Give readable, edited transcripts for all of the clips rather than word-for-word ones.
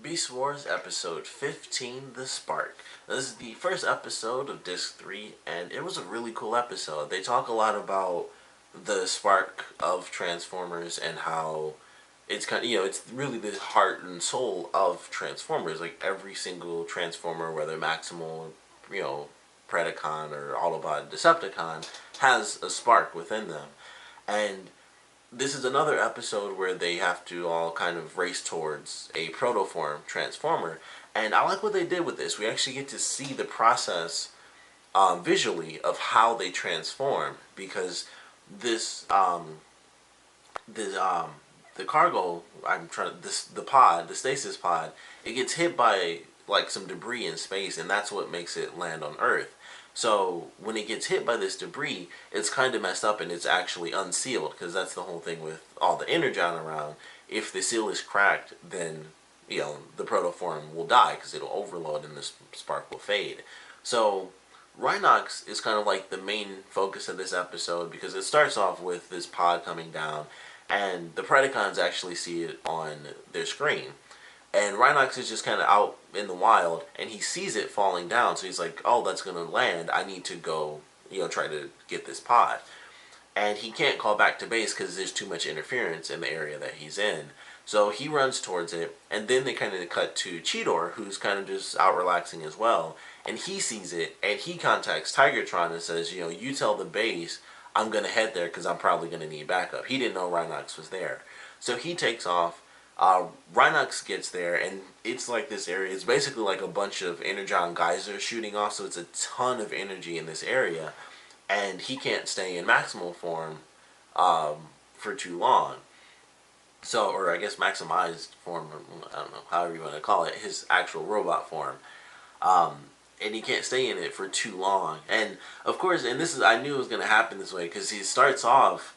Beast Wars episode 15, The Spark. This is the first episode of Disc 3, and it was a really cool episode. They talk a lot about the spark of Transformers and how it's kind of, it's really the heart and soul of Transformers. Like every single Transformer, whether Maximal, you know, Predacon, or Autobot Decepticon, has a spark within them. And this is another episode where they have to all kind of race towards a protoform transformer, and I like what they did with this. We actually get to see the process visually of how they transform, because this the cargo the pod, the stasis pod, it gets hit by like some debris in space, and that's what makes it land on Earth. So when it gets hit by this debris, it's kind of messed up and it's actually unsealed, because that's the whole thing with all the energon around. If the seal is cracked, then the protoform will die because it'll overload and the spark will fade. So Rhinox is kind of like the main focus of this episode, because it starts off with this pod coming down, and the Predacons actually see it on their screen. And Rhinox is just kind of out in the wild, and he sees it falling down. So he's like, "Oh, that's gonna land. I need to go, try to get this pod." And he can't call back to base because there's too much interference in the area that he's in. So he runs towards it, and then they kind of cut to Cheetor, who's kind of just out relaxing as well. And he sees it, and he contacts Tigertron and says, "You tell the base I'm gonna head there because I'm probably gonna need backup." He didn't know Rhinox was there, so he takes off. Rhinox gets there, and it's like this area. It's basically like a bunch of energon geysers shooting off, so it's a ton of energy in this area, and he can't stay in maximal form for too long. So, or I guess maximized form, or I don't know, however you want to call it, his actual robot form. And he can't stay in it for too long. And of course, and this is, I knew it was going to happen this way, because he starts off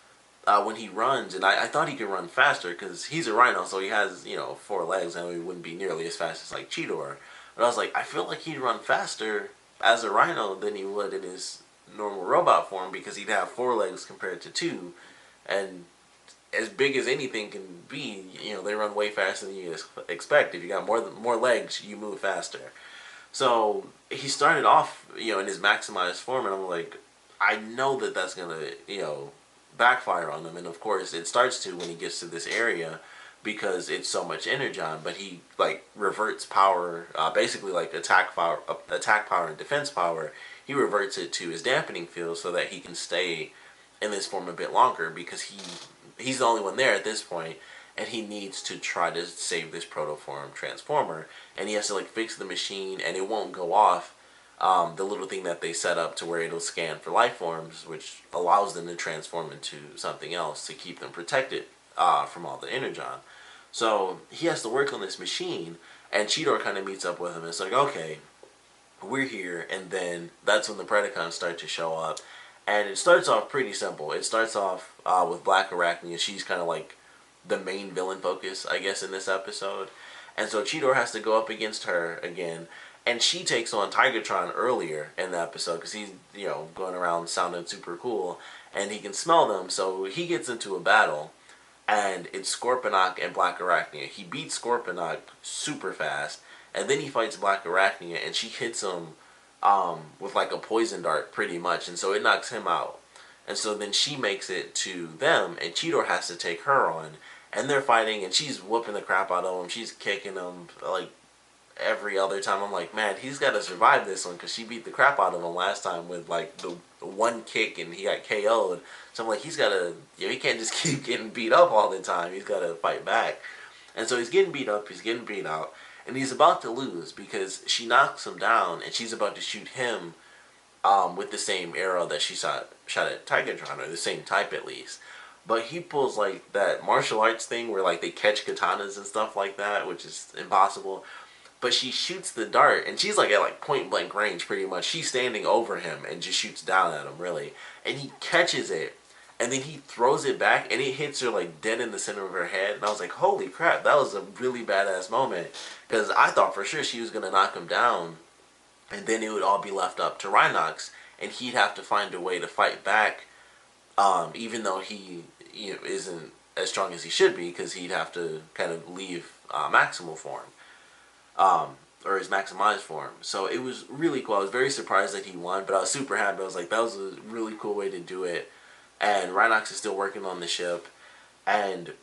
when he runs, and I thought he could run faster because he's a rhino, so he has, 4 legs, and he wouldn't be nearly as fast as like Cheetor. But I was like, I feel like he'd run faster as a rhino than he would in his normal robot form, because he'd have 4 legs compared to 2, and as big as anything can be, they run way faster than you expect. If you got more legs, you move faster. So he started off, in his maximized form, and I'm like, I know that that's gonna, backfire on him. And of course, it starts to when he gets to this area, because it's so much energon. But he like reverts power, basically like attack power, and defense power. He reverts it to his dampening field so that he can stay in this form a bit longer, because he's the only one there at this point, and he needs to try to save this protoform transformer, and he has to like fix the machine, and it won't go off. The little thing that they set up to where it'll scan for life forms, which allows them to transform into something else to keep them protected from all the energon. So he has to work on this machine, and Cheetor kind of meets up with him. It's like, okay, we're here, and then that's when the Predacons start to show up. And it starts off pretty simple. It starts off with Black Arachnia. She's kind of like the main villain focus, I guess, in this episode. And so Cheetor has to go up against her again. And she takes on Tigertron earlier in the episode, because he's, going around sounding super cool. And he can smell them, so he gets into a battle. And it's Scorponok and Black Arachnia. He beats Scorponok super fast. And then he fights Black Arachnia, and she hits him with like a poison dart pretty much, and so it knocks him out. And so then she makes it to them, and Cheetor has to take her on, and they're fighting, and she's whooping the crap out of him. She's kicking him like every other time. I'm like, man, he's got to survive this one, because she beat the crap out of him last time with like the one kick, and he got KO'd. So I'm like, he's got to, he can't just keep getting beat up all the time. He's got to fight back. And so he's getting beat up, he's getting beat out, and he's about to lose, because she knocks him down, and she's about to shoot him with the same arrow that she shot at Tigertron, or the same type at least. But he pulls like that martial arts thing where like they catch katanas and stuff like that, which is impossible. But she shoots the dart, and she's like at like point blank range pretty much. She's standing over him and just shoots down at him, really. And he catches it, and then he throws it back, and it hits her like dead in the center of her head. And I was like, holy crap, that was a really badass moment. Because I thought for sure she was going to knock him down, and then it would all be left up to Rhinox, and he'd have to find a way to fight back, even though he isn't as strong as he should be, because he'd have to kind of leave Maximal form. or his maximized form. So it was really cool. I was very surprised that he won, but I was super happy. I was like, that was a really cool way to do it. And Rhinox is still working on the ship. And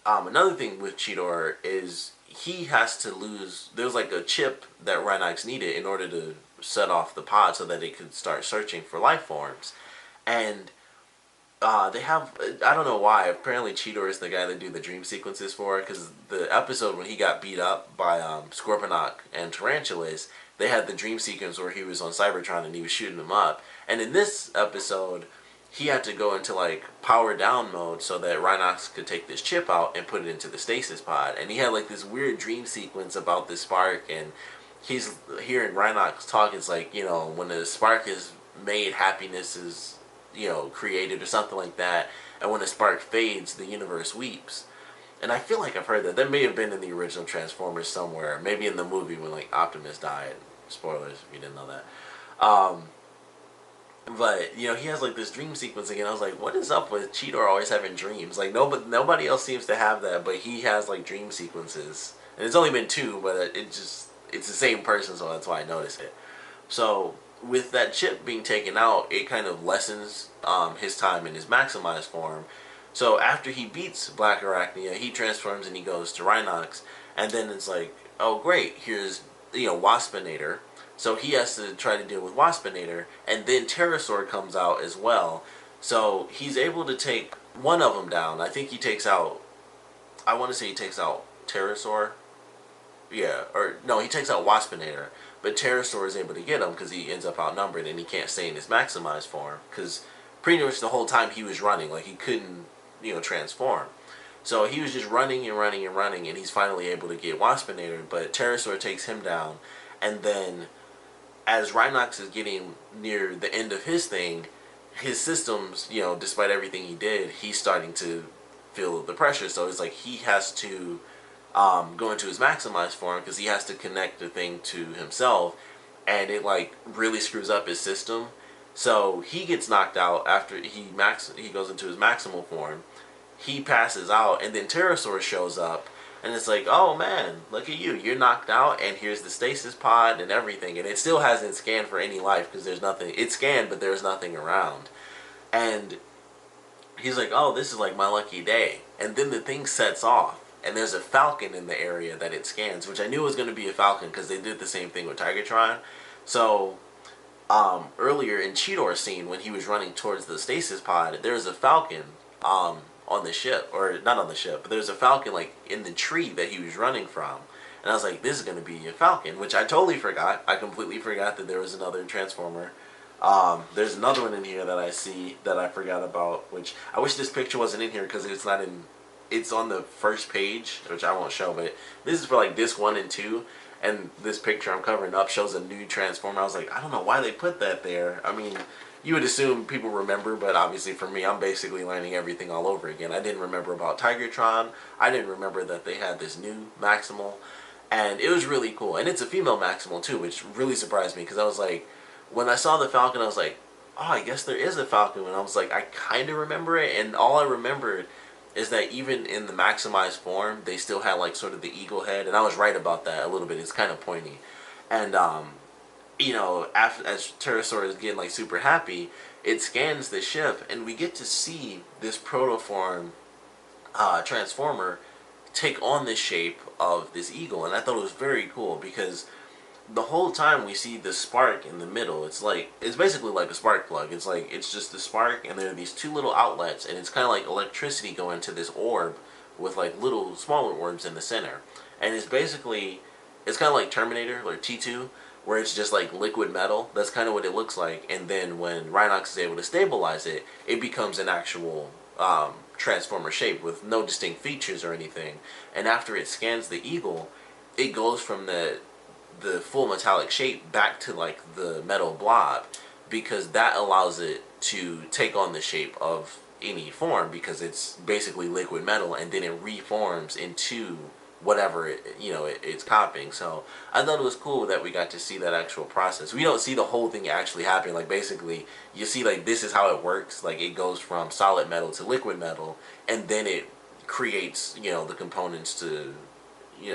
another thing with Cheetor is he has to lose. There's like a chip that Rhinox needed in order to set off the pod so that it could start searching for life forms. And they have, I don't know why, apparently Cheetor is the guy they do the dream sequences for, because the episode when he got beat up by Scorponok and Tarantulas, they had the dream sequence where he was on Cybertron and he was shooting them up. And in this episode, he had to go into like power down mode so that Rhinox could take this chip out and put it into the stasis pod. And he had like this weird dream sequence about this spark, and he's hearing Rhinox talk. It's like, you know, when the spark is made, happiness is, you know, created or something like that. And when the spark fades, the universe weeps. And I feel like I've heard that. That may have been in the original Transformers somewhere. Maybe in the movie when like Optimus died. Spoilers if you didn't know that. But, you know, he has like this dream sequence again. I was like, what is up with Cheetor always having dreams? Like, nobody else seems to have that, but he has like dream sequences. And it's only been two, but it's the same person, so that's why I noticed it. So, with that chip being taken out, it kind of lessens his time in his maximized form. So, after he beats Black Arachnia, he transforms and he goes to Rhinox. And then it's like, oh great, here's, you know, Waspinator. So he has to try to deal with Waspinator, and then Pterosaur comes out as well. So he's able to take one of them down. I think he takes out, I want to say he takes out Pterosaur. Yeah, or no, he takes out Waspinator. But Pterosaur is able to get him because he ends up outnumbered and he can't stay in his maximized form. Because pretty much the whole time he was running, like he couldn't, you know, transform. So he was just running and running and running, and he's finally able to get Waspinator, but Pterosaur takes him down. And then as Rhinox is getting near the end of his thing, his systems, you know, despite everything he did, he's starting to feel the pressure. So it's like he has to go into his maximized form because he has to connect the thing to himself, and it like really screws up his system. So he gets knocked out after he goes into his maximal form. He passes out, and then Pterosaur shows up. And it's like, oh man, look at you. You're knocked out, and here's the stasis pod and everything. And it still hasn't scanned for any life because there's nothing. It scanned, but there's nothing around. And he's like, oh, this is like my lucky day. And then the thing sets off. And there's a falcon in the area that it scans, which I knew was going to be a falcon because they did the same thing with Tigertron. So earlier in Cheetor's scene, when he was running towards the stasis pod, there was a falcon on the ship, or not on the ship, but there's a falcon like in the tree that he was running from. And I was like, this is going to be a falcon, which I totally forgot. I completely forgot that there was another Transformer. There's another one in here that I see that I forgot about, which I wish this picture wasn't in here because it's not in, it's on the first page, which I won't show, but this is for like disc 1 and 2. And this picture I'm covering up shows a new Transformer. I was like, I don't know why they put that there. I mean, you would assume people remember, but obviously for me, I'm basically learning everything all over again. I didn't remember about Tigertron. I didn't remember that they had this new Maximal. And it was really cool. And it's a female Maximal too, which really surprised me. Because I was like, when I saw the Falcon, I was like, oh, I guess there is a Falcon. And I was like, I kind of remember it. And all I remembered is that even in the maximized form, they still had like sort of the eagle head. And I was right about that a little bit. It's kind of pointy. And, you know, as Pterosaur is getting like super happy, it scans the ship, and we get to see this protoform Transformer take on the shape of this eagle. And I thought it was very cool because the whole time we see the spark in the middle. It's like, it's basically like a spark plug. It's like, it's just the spark, and there are these two little outlets, and it's kind of like electricity going to this orb with like little smaller orbs in the center. And it's basically, it's kind of like Terminator or T2, where it's just like liquid metal. That's kind of what it looks like. And then when Rhinox is able to stabilize it, it becomes an actual Transformer shape with no distinct features or anything. And after it scans the eagle, it goes from the full metallic shape back to like the metal blob, because that allows it to take on the shape of any form, because it's basically liquid metal, and then it reforms into whatever it's copying. So I thought it was cool that we got to see that actual process. We don't see the whole thing actually happening. Like basically you see like this is how it works. Like it goes from solid metal to liquid metal, and then it creates the components to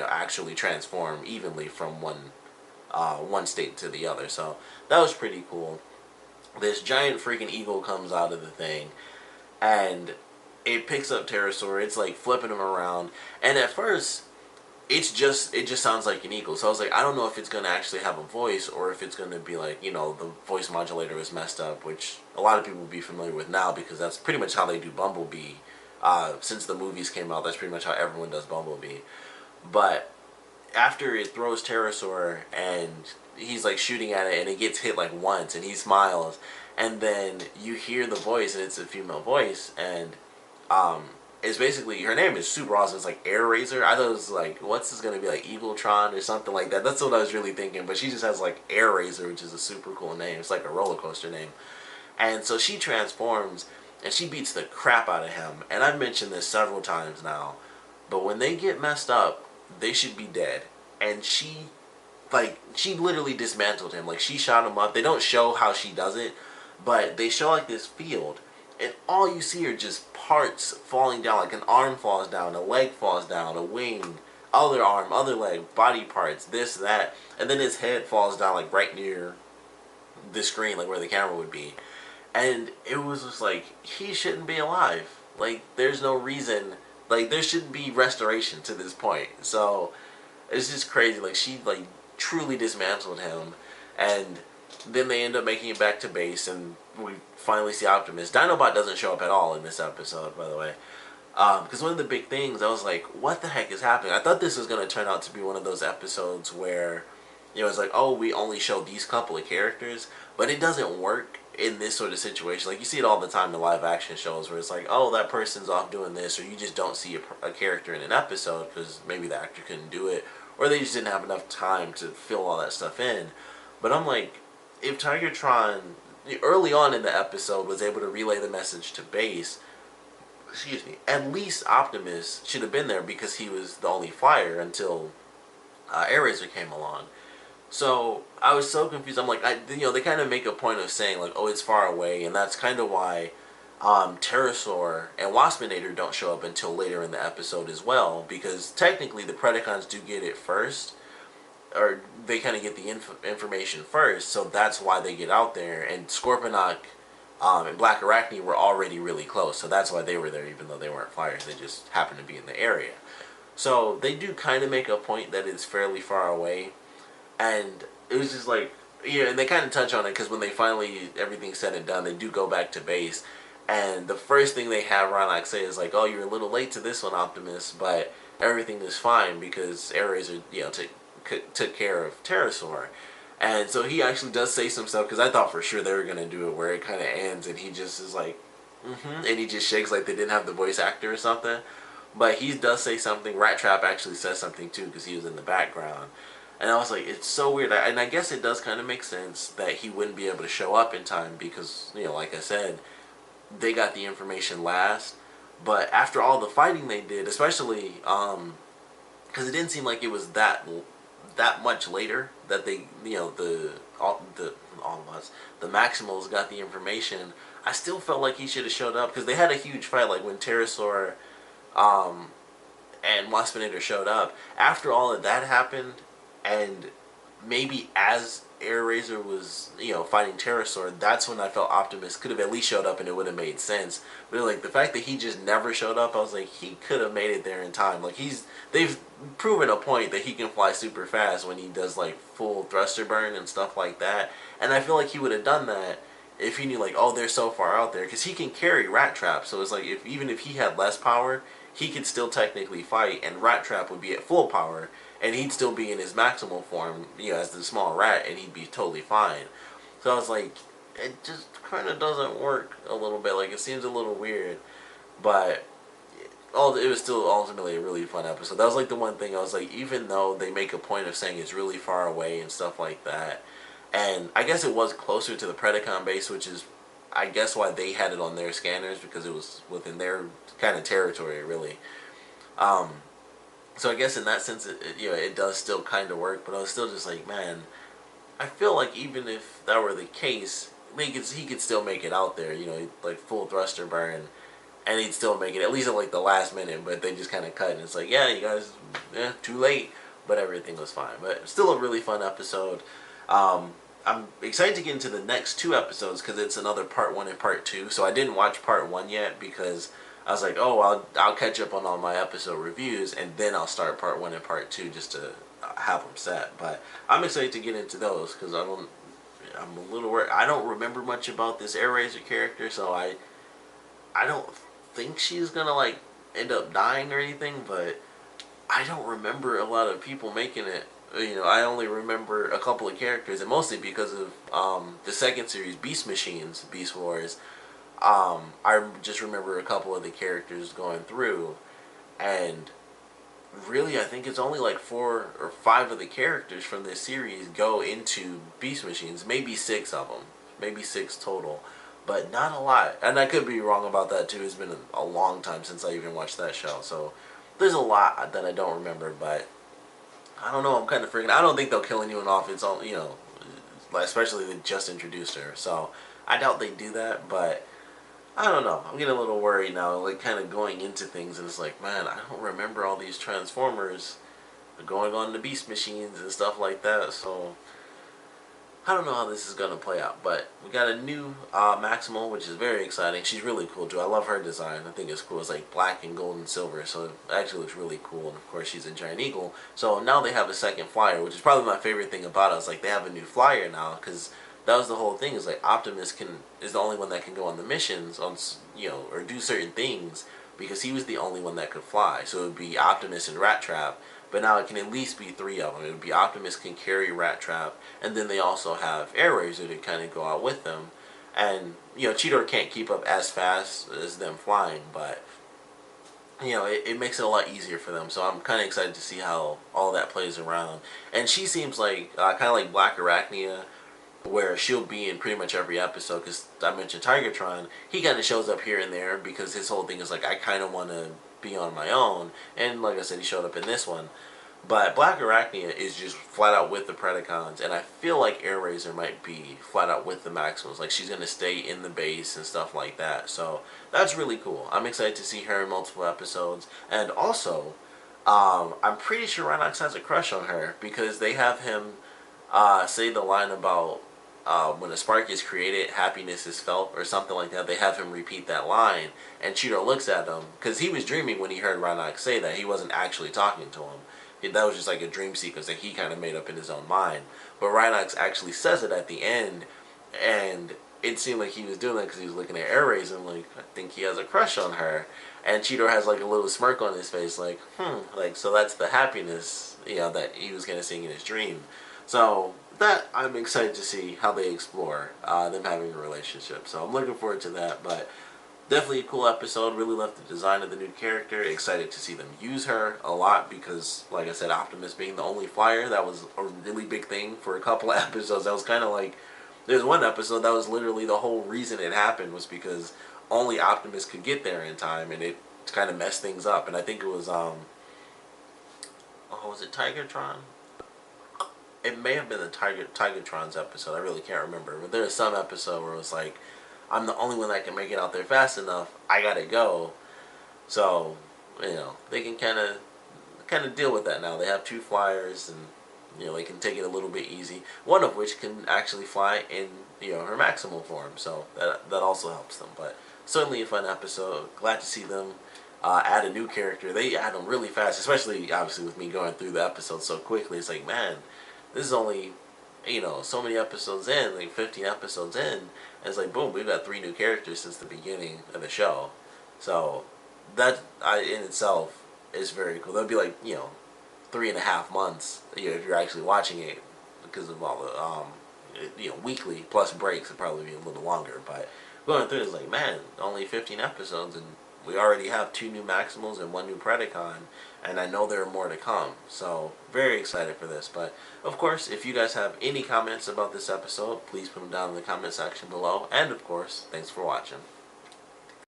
actually transform evenly from one state to the other. So that was pretty cool. This giant freaking eagle comes out of the thing, and it picks up Pterosaur. It's like flipping him around, and at first it just sounds like an eagle. So I was like, I don't know if it's gonna actually have a voice or if it's gonna be like, the voice modulator is messed up, which a lot of people will be familiar with now because that's pretty much how they do Bumblebee. Since the movies came out, that's pretty much how everyone does Bumblebee. But after it throws Pterosaur and he's like shooting at it and it gets hit like once and he smiles, and then you hear the voice and it's a female voice, and it's basically, her name is super awesome. It's like Air Razor. I thought it was like, what's this gonna be, like Eagletron or something like that? That's what I was really thinking. But she just has like Air Razor, which is a super cool name. It's like a roller coaster name. And so she transforms and she beats the crap out of him. And I've mentioned this several times now, but when they get messed up, they should be dead. And she literally dismantled him. Like, she shot him up. They don't show how she does it, but they show like this field, and all you see are just parts falling down. Like an arm falls down, a leg falls down, a wing, other arm, other leg, body parts, this, that, and then his head falls down like right near the screen, like where the camera would be. And it was just like, he shouldn't be alive. Like, there's no reason. Like, there shouldn't be restoration to this point. So it's just crazy. Like, she like truly dismantled him, and then they end up making it back to base, and we finally see Optimus. Dinobot doesn't show up at all in this episode, by the way. Because one of the big things, I was like, what the heck is happening? I thought this was going to turn out to be one of those episodes where, it's like, oh, we only show these couple of characters, but it doesn't work in this sort of situation. Like, you see it all the time in live action shows where it's like, oh, that person's off doing this, or you just don't see a character in an episode because maybe the actor couldn't do it, or they just didn't have enough time to fill all that stuff in. But I'm like, if Tigertron early on in the episode was able to relay the message to base, at least Optimus should have been there because he was the only flyer until Airazor came along. So I was so confused. I'm like, they kind of make a point of saying like, oh, it's far away, and that's kind of why Pterosaur and Waspinator don't show up until later in the episode as well, because technically the Predacons do get it first, or they kind of get the information first, so that's why they get out there. And Scorponok and Black Arachnia were already really close, so that's why they were there, even though they weren't flyers. They just happened to be in the area. So they do kind of make a point that it's fairly far away, and it was just like, and they kind of touch on it, because when they finally, everything's said and done, they do go back to base, and the first thing they have Rhinox say is like, oh, you're a little late to this one, Optimus, but everything is fine because Airazor, took care of Pterosaur. And so he actually does say some stuff, because I thought for sure they were going to do it where it kind of ends and he just is like, and he just shakes like they didn't have the voice actor or something. But he does say something. Rat Trap actually says something too, because he was in the background. And I was like, it's so weird. And I guess it does kind of make sense that he wouldn't be able to show up in time because, like I said, they got the information last. But after all the fighting they did, especially, because it didn't seem like it was that much later that they, the Maximals got the information. I still felt like he should have showed up, because they had a huge fight, like when Pterosaur and Waspinator showed up. After all of that happened, and maybe as Airazor was, fighting Pterosaur, that's when I felt Optimus could have at least showed up and it would have made sense. But like the fact that he just never showed up, I was like, he could have made it there in time. Like they've proven a point that he can fly super fast when he does like full thruster burn and stuff like that. And I feel like he would have done that if he knew like, oh, they're so far out there, because he can carry Rat Trap. So it's like, even if he had less power, he could still technically fight, and Rat Trap would be at full power, and he'd still be in his maximal form, as the small rat, and he'd be totally fine. So I was like, it just kind of doesn't work a little bit. Like, it seems a little weird, but it was still ultimately a really fun episode. That was like the one thing I was like, even though they make a point of saying it's really far away and stuff like that, and I guess it was closer to the Predacon base, which is, I guess, why they had it on their scanners, because it was within their kind of territory, really. So I guess in that sense, it does still kind of work, but I was still just like, man, I feel like even if that were the case, he could still make it out there, like full thruster burn, and he'd still make it at least at like the last minute, but they just kind of cut and it's like, yeah, you guys, too late, but everything was fine. But still a really fun episode. I'm excited to get into the next 2 episodes because it's another part 1 and part 2. So I didn't watch part 1 yet because I was like, oh, I'll catch up on all my episode reviews and then I'll start part 1 and part 2 just to have them set. But I'm excited to get into those because I'm a little worried. I don't remember much about this Airazor character, so I don't think she's gonna like end up dying or anything, but I don't remember a lot of people making it. You know, I only remember a couple of characters, and mostly because of the second series, Beast Machines, Beast Wars. I just remember a couple of the characters going through, and really I think it's only like 4 or 5 of the characters from this series go into Beast Machines, maybe 6 of them, maybe 6 total, but not a lot. And I could be wrong about that too. It's been a long time since I even watched that show, so there's a lot that I don't remember, but I don't know, I'm kind of freaking. I don't think they'll kill anyone off. It's all, you know, especially they just introduced her, so I doubt they do that. But I don't know. I'm getting a little worried now, like kind of going into things, and it's like, man, I don't remember all these Transformers going on the Beast Machines and stuff like that. So I don't know how this is going to play out, but we got a new Maximal, which is very exciting. She's really cool, too. I love her design. I think it's cool. It's like black and gold and silver, so it actually looks really cool. And, of course, she's a giant eagle. So now they have a second flyer, which is probably my favorite thing about it. It's like they have a new flyer now, because that was the whole thing. Is like Optimus is the only one that can go on the missions, on or do certain things, because he was the only one that could fly. So it would be Optimus and Rat Trap. But now it can at least be 3 of them. It would be Optimus can carry Rat Trap, and then they also have Airazor to kind of go out with them. And, Cheetor can't keep up as fast as them flying, but, it makes it a lot easier for them. So I'm kind of excited to see how all that plays around. And she seems like, kind of like Black Arachnia, where she'll be in pretty much every episode, because I mentioned Tigertron. He kind of shows up here and there, because his whole thing is like, I kind of want to be on my own, and like I said, he showed up in this one. But Black Arachnia is just flat out with the Predacons, and I feel like Airazor might be flat out with the Maximals. Like, she's going to stay in the base and stuff like that. So that's really cool. I'm excited to see her in multiple episodes. And also, I'm pretty sure Rhinox has a crush on her, because they have him say the line about when a spark is created, happiness is felt, or something like that. They have him repeat that line, and Cheetor looks at him, because he was dreaming when he heard Rhinox say that. He wasn't actually talking to him. That was just like a dream sequence that he kind of made up in his own mind. But Rhinox actually says it at the end, and it seemed like he was doing that because he was looking at Airazor and like, I think he has a crush on her. And Cheetor has like a little smirk on his face, like, like, so that's the happiness, that he was going to sing in his dream. So that I'm excited to see how they explore them having a relationship. So I'm looking forward to that, but definitely a cool episode. Really loved the design of the new character. Excited to see them use her a lot because, like I said, Optimus being the only flyer, that was a really big thing for a couple of episodes. That was kind of like, there's one episode that was literally the whole reason it happened was because only Optimus could get there in time, and it kind of messed things up. And I think it was, was it Tigertron? It may have been the Tigertron's episode. I really can't remember. But there was some episode where it was like, I'm the only one that can make it out there fast enough. I gotta go. So, they can kind of deal with that now. They have 2 flyers, and they can take it a little bit easy. One of which can actually fly in her Maximal form. So that also helps them. But certainly a fun episode. Glad to see them add a new character. They add them really fast, especially obviously with me going through the episode so quickly. It's like, man, this is only so many episodes in, like 15 episodes in, and it's like, boom, we've got 3 new characters since the beginning of the show. So that in itself is very cool. That'd be like 3.5 months if you're actually watching it, because of all the weekly plus breaks. It'd probably be a little longer, but going through it is like, man, only 15 episodes, and we already have 2 new Maximals and 1 new Predacon, and I know there are more to come. So very excited for this. But of course, if you guys have any comments about this episode, please put them down in the comment section below. And of course, thanks for watching.